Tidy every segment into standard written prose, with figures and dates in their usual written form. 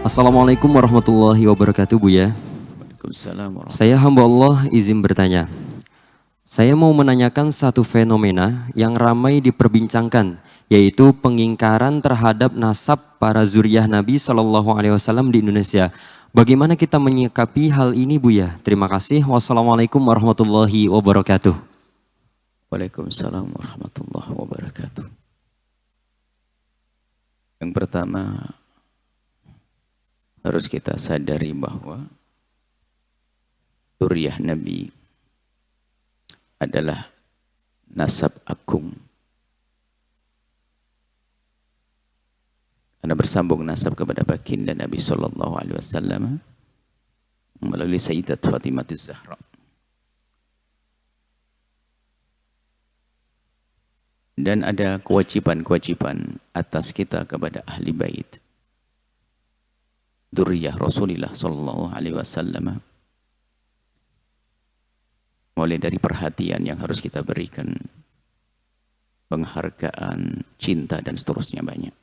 Assalamualaikum warahmatullahi wabarakatuh, Buya. Waalaikumsalam warahmatullahi. Saya hamba Allah izin bertanya. Saya mau menanyakan satu fenomena yang ramai diperbincangkan, yaitu pengingkaran terhadap nasab para zuriyah Nabi Shallallahu Alaihi Wasallam di Indonesia. Bagaimana kita menyikapi hal ini, Buya? Terima kasih. Wassalamualaikum warahmatullahi wabarakatuh. Waalaikumsalam warahmatullahi wabarakatuh. Yang pertama, harus kita sadari bahwa zuriyah Nabi adalah nasab agung. Karena bersambung nasab kepada baginda Nabi Sallallahu Alaihi Wasallam melalui Sayyidat Fatimah Az-Zahra. Dan ada kewajiban-kewajiban atas kita kepada ahli bait, dzurriyyah Rasulullah Sallallahu Alaihi Wasallam. Mulai dari perhatian yang harus kita berikan, penghargaan, cinta, dan seterusnya banyak.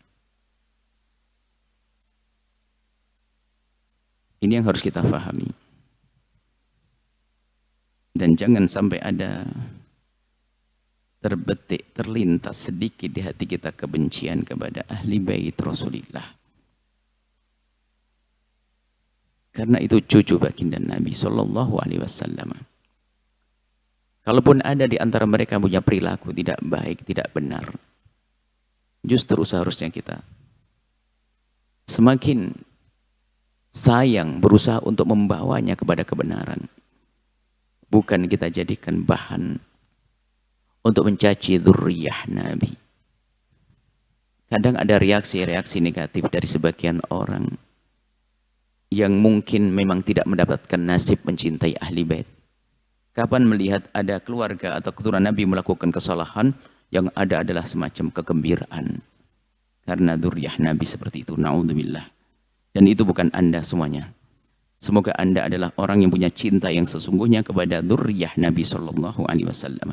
Ini yang harus kita fahami. Dan jangan sampai ada terbetik, terlintas sedikit di hati kita kebencian kepada ahli bait Rasulullah. Karena itu cucu baginda Nabi Sallallahu Alaihi Wasallam. Kalaupun ada di antara mereka punya perilaku tidak baik, tidak benar, justru seharusnya kita semakin sayang berusaha untuk membawanya kepada kebenaran. Bukan kita jadikan bahan untuk mencaci dzurriyyah Nabi. Kadang ada reaksi-reaksi negatif dari sebagian orang yang mungkin memang tidak mendapatkan nasib mencintai ahli bait. Kapan melihat ada keluarga atau keturunan Nabi melakukan kesalahan, yang ada adalah semacam kegembiraan. Karena dzurriyyah Nabi seperti itu, na'udzubillah. Dan itu bukan Anda semuanya. Semoga Anda adalah orang yang punya cinta yang sesungguhnya kepada dzurriyyah Nabi Sallallahu Alaihi Wasallam.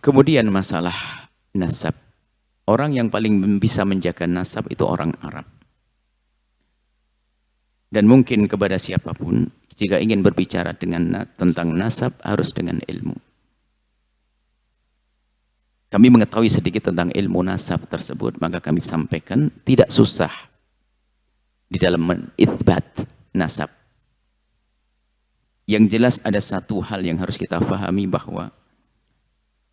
Kemudian masalah nasab. Orang yang paling bisa menjaga nasab itu orang Arab. Dan mungkin kepada siapapun, jika ingin berbicara tentang nasab, harus dengan ilmu. Kami mengetahui sedikit tentang ilmu nasab tersebut, maka kami sampaikan tidak susah di dalam menitsbat nasab. Yang jelas ada satu hal yang harus kita fahami, bahwa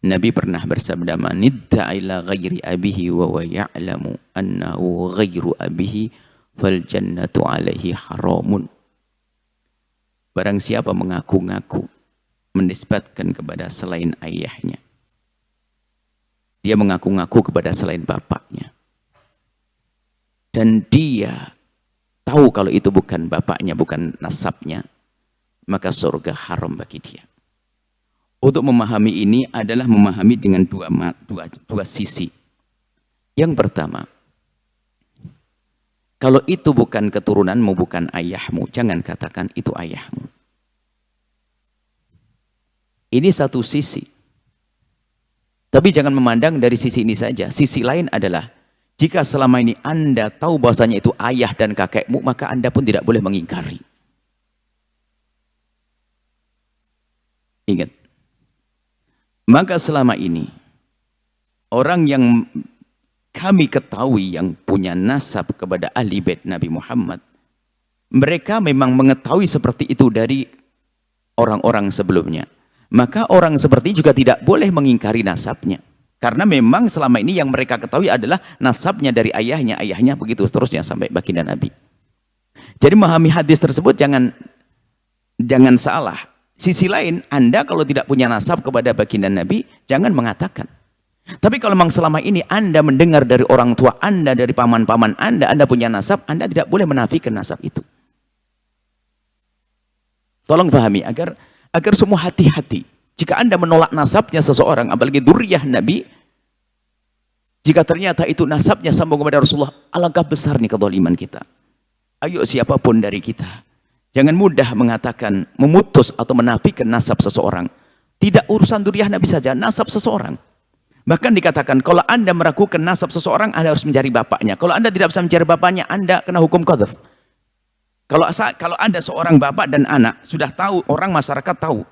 Nabi pernah bersabda, "Man idda'a ila ghairi abihi wa huwa ya'lamu annahu ghairu abihi fal jannatu alaihi haramun." Barang siapa mengaku-ngaku menisbatkan kepada selain ayahnya, dia mengaku-ngaku kepada selain bapaknya, dan dia tahu kalau itu bukan bapaknya, bukan nasabnya, maka surga haram bagi dia. Untuk memahami ini adalah memahami dengan dua sisi. Yang pertama, kalau itu bukan keturunanmu, bukan ayahmu, jangan katakan itu ayahmu. Ini satu sisi. Tapi jangan memandang dari sisi ini saja. Sisi lain adalah, jika selama ini Anda tahu bahwasanya itu ayah dan kakekmu, maka Anda pun tidak boleh mengingkari. Ingat. Maka selama ini, orang yang kami ketahui yang punya nasab kepada ahli bait Nabi Muhammad, mereka memang mengetahui seperti itu dari orang-orang sebelumnya. Maka orang seperti ini juga tidak boleh mengingkari nasabnya. Karena memang selama ini yang mereka ketahui adalah nasabnya dari ayahnya begitu seterusnya sampai baginda Nabi. Jadi memahami hadis tersebut jangan salah. Sisi lain, Anda kalau tidak punya nasab kepada baginda Nabi, jangan mengatakan. Tapi kalau memang selama ini Anda mendengar dari orang tua Anda, dari paman-paman Anda punya nasab, Anda tidak boleh menafikan nasab itu. Tolong pahami agar semua hati-hati. Jika Anda menolak nasabnya seseorang, apalagi dzurriyyah Nabi, jika ternyata itu nasabnya sambung kepada Rasulullah, alangkah besar nih kezaliman kita. Ayo siapapun dari kita, jangan mudah mengatakan, memutus atau menafikan nasab seseorang. Tidak urusan dzurriyyah Nabi saja, nasab seseorang. Bahkan dikatakan, kalau Anda meragukan nasab seseorang, Anda harus mencari bapaknya. Kalau Anda tidak bisa mencari bapaknya, Anda kena hukum qadhaf. Kalau ada seorang bapak dan anak, sudah tahu, orang masyarakat tahu,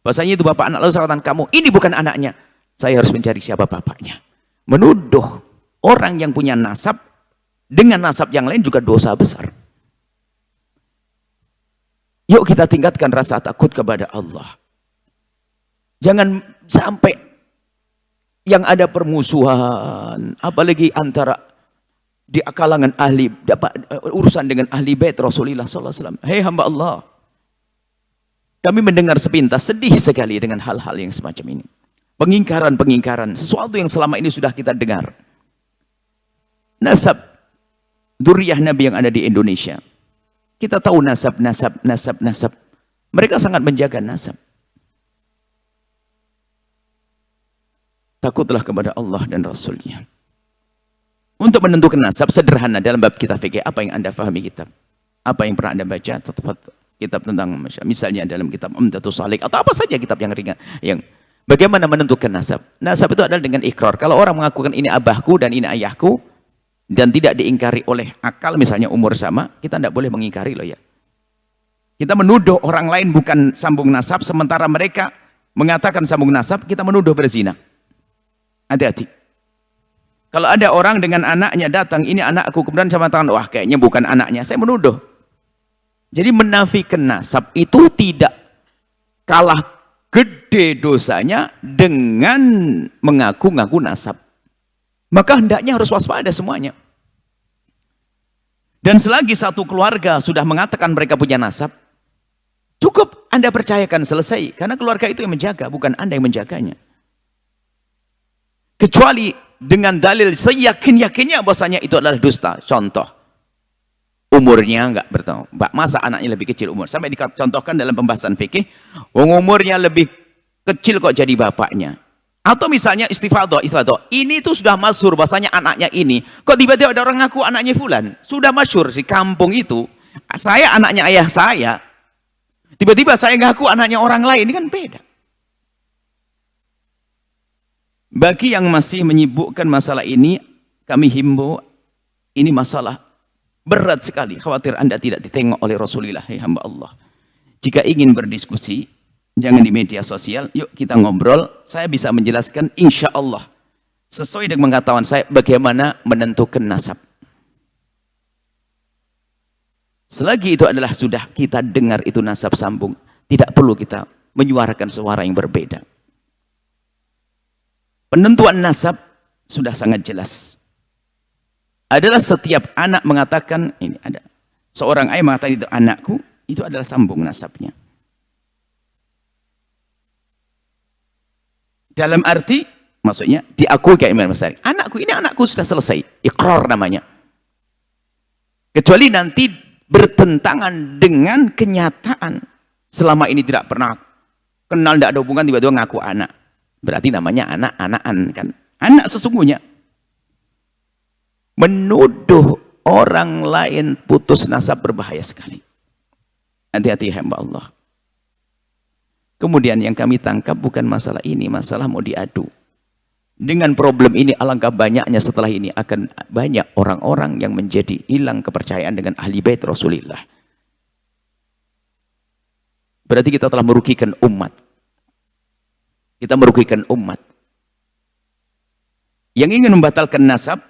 bahasanya itu bapak anak, lalu saya katakan, kamu, ini bukan anaknya. Saya harus mencari siapa bapaknya. Menuduh orang yang punya nasab, dengan nasab yang lain juga dosa besar. Yuk kita tingkatkan rasa takut kepada Allah. Jangan sampai yang ada permusuhan, apalagi antara di kalangan ahli, urusan dengan ahli bait Rasulullah SAW. Hei hamba Allah, kami mendengar sepintas, sedih sekali dengan hal-hal yang semacam ini. Pengingkaran-pengingkaran, sesuatu yang selama ini sudah kita dengar. Nasab dzurriyyah Nabi yang ada di Indonesia. Kita tahu nasab. Mereka sangat menjaga nasab. Takutlah kepada Allah dan Rasulnya. Untuk menentukan nasab sederhana dalam bab kitab fikih, apa yang Anda fahami kitab? Apa yang pernah Anda baca? Kitab tentang misalnya dalam kitab Umdatus Shalik atau apa saja kitab yang ringan. Yang bagaimana menentukan nasab? Nasab itu adalah dengan ikrar. Kalau orang mengakukan ini abahku dan ini ayahku dan tidak diingkari oleh akal, misalnya umur sama, kita tidak boleh mengingkari loh ya. Kita menuduh orang lain bukan sambung nasab, sementara mereka mengatakan sambung nasab, kita menuduh berzina. Hati-hati. Kalau ada orang dengan anaknya datang, ini anakku, kemudian saya mengatakan, wah kayaknya bukan anaknya, saya menuduh. Jadi menafikan nasab itu tidak kalah gede dosanya dengan mengaku-ngaku nasab. Maka hendaknya harus waspada semuanya. Dan selagi satu keluarga sudah mengatakan mereka punya nasab, cukup Anda percayakan, selesai. Karena keluarga itu yang menjaga, bukan Anda yang menjaganya. Kecuali dengan dalil seyakin-yakinnya bahwasanya itu adalah dusta. Contoh, umurnya enggak bertahu. Masa anaknya lebih kecil umur? Sampai dicontohkan dalam pembahasan fikih, umurnya lebih kecil kok jadi bapaknya. Atau misalnya istifadah. Ini tuh sudah masyhur bahwasanya anaknya ini. Kok tiba-tiba ada orang ngaku anaknya fulan? Sudah masyhur di kampung itu. Saya anaknya ayah saya. Tiba-tiba saya ngaku anaknya orang lain, ini kan beda. Bagi yang masih menyibukkan masalah ini, kami himbau, ini masalah berat sekali. Khawatir Anda tidak ditengok oleh Rasulullah, ya hamba Allah. Jika ingin berdiskusi, jangan di media sosial, yuk kita ngobrol. Saya bisa menjelaskan insya Allah sesuai dengan pengetahuan saya bagaimana menentukan nasab. Selagi itu adalah sudah kita dengar itu nasab sambung, tidak perlu kita menyuarakan suara yang berbeda. Penentuan nasab sudah sangat jelas. Adalah setiap anak mengatakan, ini ada seorang ayah mengatakan itu anakku, itu adalah sambung nasabnya. Dalam arti, maksudnya diakui kayak Imam Besar. Anakku, ini anakku, sudah selesai. Iqrar namanya. Kecuali nanti bertentangan dengan kenyataan. Selama ini tidak pernah kenal, tidak ada hubungan, tiba-tiba ngaku anak. Berarti namanya anak-anakan kan. Anak sesungguhnya. Menuduh orang lain putus nasab berbahaya sekali. Hati-hati hamba Allah. Kemudian yang kami tangkap bukan masalah ini, masalah mau diadu. Dengan problem ini alangkah banyaknya setelah ini akan banyak orang-orang yang menjadi hilang kepercayaan dengan ahli bait Rasulullah. Berarti kita telah merugikan umat. Kita merugikan umat. Yang ingin membatalkan nasab,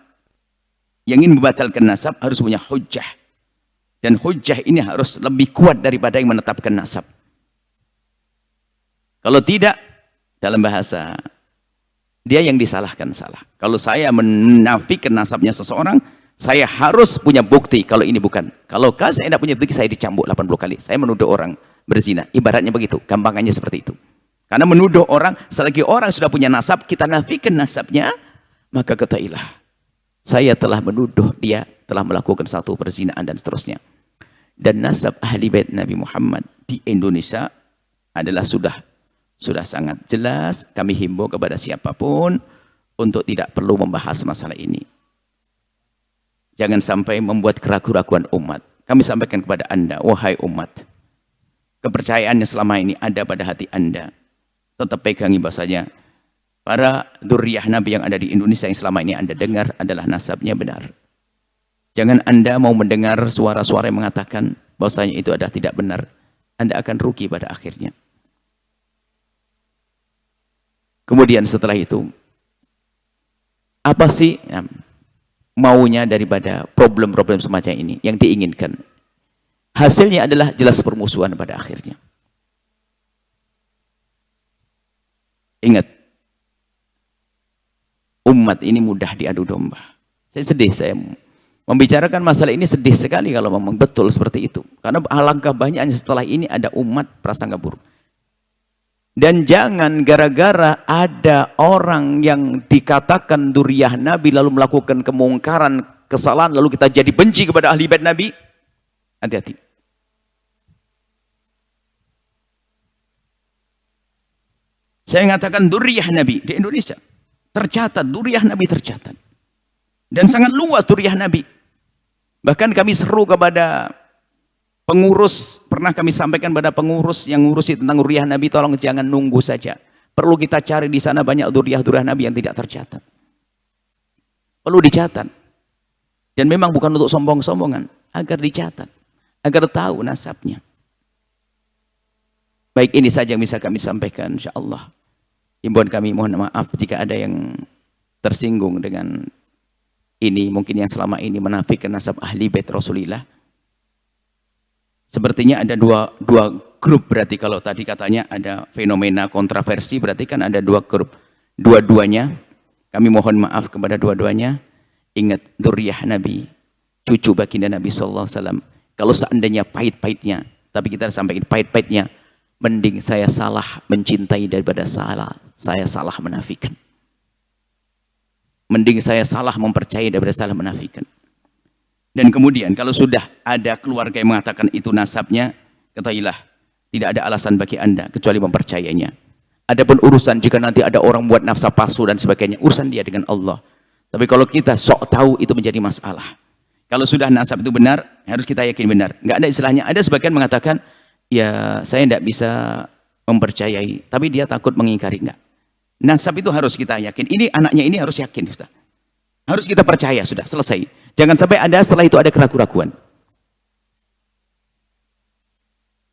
harus punya hujjah. Dan hujjah ini harus lebih kuat daripada yang menetapkan nasab. Kalau tidak, dalam bahasa, dia yang disalahkan salah. Kalau saya menafikan nasabnya seseorang, saya harus punya bukti kalau ini bukan. Kalau saya tidak punya bukti, saya dicambuk 80 kali. Saya menuduh orang berzina. Ibaratnya begitu, gampangannya seperti itu. Karena menuduh orang, selagi orang sudah punya nasab, kita nafikan nasabnya, maka ketahuilah, saya telah menuduh dia telah melakukan satu perzinaan dan seterusnya. Dan nasab ahli bait Nabi Muhammad di Indonesia adalah sudah sangat jelas. Kami himbau kepada siapapun untuk tidak perlu membahas masalah ini. Jangan sampai membuat keraguan-keraguan umat. Kami sampaikan kepada Anda, wahai umat, kepercayaan yang selama ini ada pada hati Anda, tetap pegangi bahasanya para dzurriyyah Nabi yang ada di Indonesia yang selama ini Anda dengar adalah nasabnya benar. Jangan Anda mau mendengar suara-suara yang mengatakan bahwasanya itu adalah tidak benar. Anda akan rugi pada akhirnya. Kemudian setelah itu, apa sih maunya daripada problem-problem semacam ini yang diinginkan? Hasilnya adalah jelas permusuhan pada akhirnya. Ingat, umat ini mudah diadu domba. Saya sedih, saya membicarakan masalah ini sedih sekali kalau memang betul seperti itu. Karena alangkah banyaknya setelah ini ada umat prasangka buruk. Dan jangan gara-gara ada orang yang dikatakan dzurriyyah Nabi lalu melakukan kemungkaran, kesalahan, lalu kita jadi benci kepada ahli bait Nabi. Hati-hati. Saya mengatakan dzurriyyah Nabi di Indonesia. Tercatat, dzurriyyah Nabi tercatat. Dan sangat luas dzurriyyah Nabi. Bahkan kami seru kepada pengurus, pernah kami sampaikan pada pengurus yang ngurusi tentang dzurriyyah Nabi, tolong jangan nunggu saja. Perlu kita cari di sana banyak dzurriyyah Nabi yang tidak tercatat. Perlu dicatat. Dan memang bukan untuk sombong-sombongan, agar dicatat, agar tahu nasabnya. Baik, ini saja yang bisa kami sampaikan, insyaallah. Himbauan kami, mohon maaf jika ada yang tersinggung dengan ini, mungkin yang selama ini menafikan nasab ahli bait Rasulullah. Sepertinya ada dua grup, berarti kalau tadi katanya ada fenomena kontroversi, berarti kan ada dua grup. Dua-duanya, kami mohon maaf kepada dua-duanya. Ingat, dzurriyyah Nabi, cucu baginda Nabi SAW. Kalau seandainya pahit-pahitnya, tapi kita sampaikan pahit-pahitnya, mending saya salah mencintai daripada saya salah menafikan. Mending saya salah mempercayai daripada salah menafikan. Dan kemudian kalau sudah ada keluarga yang mengatakan itu nasabnya, ketahuilah tidak ada alasan bagi Anda kecuali mempercayainya. Adapun urusan jika nanti ada orang buat nafsa palsu dan sebagainya, urusan dia dengan Allah. Tapi kalau kita sok tahu itu menjadi masalah. Kalau sudah nasab itu benar, harus kita yakin benar. Enggak ada istilahnya. Ada sebagian mengatakan, ya saya tidak bisa mempercayai, tapi dia takut mengingkari. Enggak. Nasab itu harus kita yakin. Ini anaknya ini harus yakin. Sudah. Harus kita percaya, sudah selesai. Jangan sampai ada setelah itu ada keraguan-keraguan.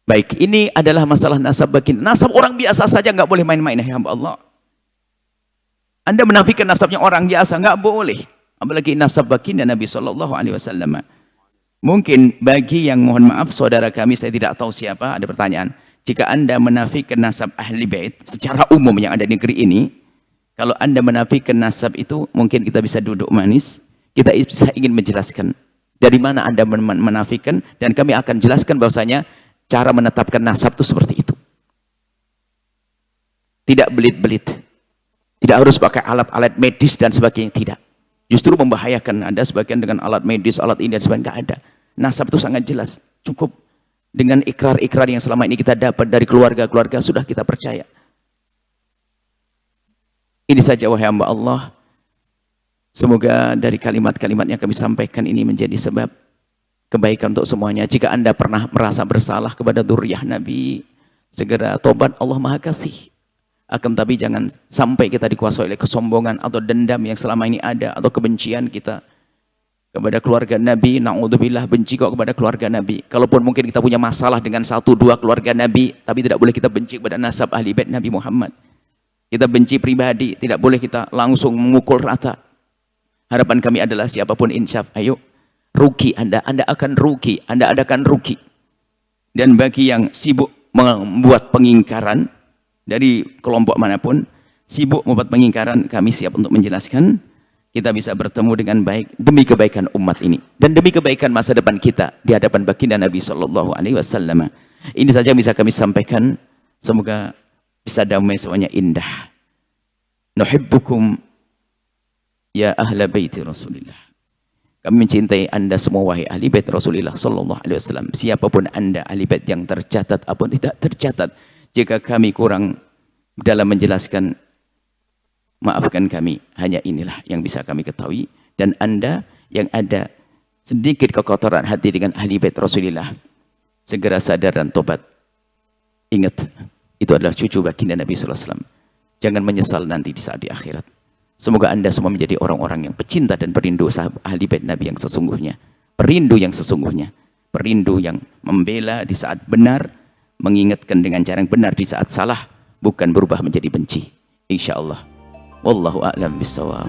Baik, ini adalah masalah nasab baginda. Nasab orang biasa saja nggak boleh main-main, ya hamba Allah. Anda menafikan nasabnya orang biasa, nggak boleh. Apalagi nasab baginda Nabi SAW. Mungkin bagi yang mohon maaf saudara kami, saya tidak tahu siapa, ada pertanyaan. Jika Anda menafikan nasab ahli bait secara umum yang ada di negeri ini, kalau Anda menafikan nasab itu, mungkin kita bisa duduk manis, kita bisa ingin menjelaskan dari mana Anda menafikan, dan kami akan jelaskan bahwasanya cara menetapkan nasab itu seperti itu. Tidak belit-belit, tidak harus pakai alat-alat medis dan sebagainya, tidak. Justru membahayakan. Ada sebagian dengan alat medis, alat ini dan sebagainya, nggak ada. Nasab itu sangat jelas, cukup dengan ikrar-ikrar yang selama ini kita dapat dari keluarga-keluarga, sudah kita percaya. Ini saja wahai hamba Allah. Semoga dari kalimat-kalimat yang kami sampaikan ini menjadi sebab kebaikan untuk semuanya. Jika Anda pernah merasa bersalah kepada dzurriyyah Nabi, segera tobat, Allah Maha Kasih. Akan tapi jangan sampai kita dikuasai oleh kesombongan atau dendam yang selama ini ada, atau kebencian kita kepada keluarga Nabi. Na'udzubillah, benci kok kepada keluarga Nabi. Kalaupun mungkin kita punya masalah dengan 1-2 keluarga Nabi, tapi tidak boleh kita benci kepada nasab ahli bait Nabi Muhammad. Kita benci pribadi, tidak boleh kita langsung memukul rata. Harapan kami adalah siapapun insyaf, ayo rugi Anda akan rugi, Anda akan rugi. Dan bagi yang sibuk membuat pengingkaran dari kelompok manapun, sibuk membuat pengingkaran, kami siap untuk menjelaskan. Kita bisa bertemu dengan baik demi kebaikan umat ini dan demi kebaikan masa depan kita di hadapan baginda Nabi SAW. Ini saja yang bisa kami sampaikan. Semoga bisa damai semuanya, indah. Nuhibbukum ya ahla baiti Rasulillah. Kami mencintai Anda semua wahai ahli bait Rasulullah SAW. Siapapun Anda, ahli bait yang tercatat ataupun tidak tercatat, jika kami kurang dalam menjelaskan, maafkan kami. Hanya inilah yang bisa kami ketahui. Dan Anda yang ada sedikit kekotoran hati dengan ahli bait Rasulullah, segera sadar dan tobat. Ingat, itu adalah cucu baginda Nabi SAW. Jangan menyesal nanti di saat di akhirat. Semoga Anda semua menjadi orang-orang yang pecinta dan perindu sahabat ahli bait Nabi yang sesungguhnya. Perindu yang sesungguhnya. Perindu yang membela di saat benar, mengingatkan dengan cara yang benar di saat salah, bukan berubah menjadi benci. Insyaallah. Wallahu a'lam bishawab.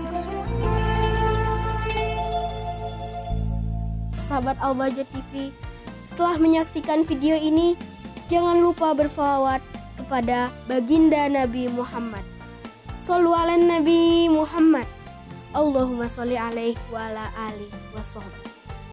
Sahabat Al-Bahjah TV, setelah menyaksikan video ini, jangan lupa bersolawat kepada baginda Nabi Muhammad. Shollu ala Nabi Muhammad. Allahumma sholli alaihi wa ala alihi wa sahbihi.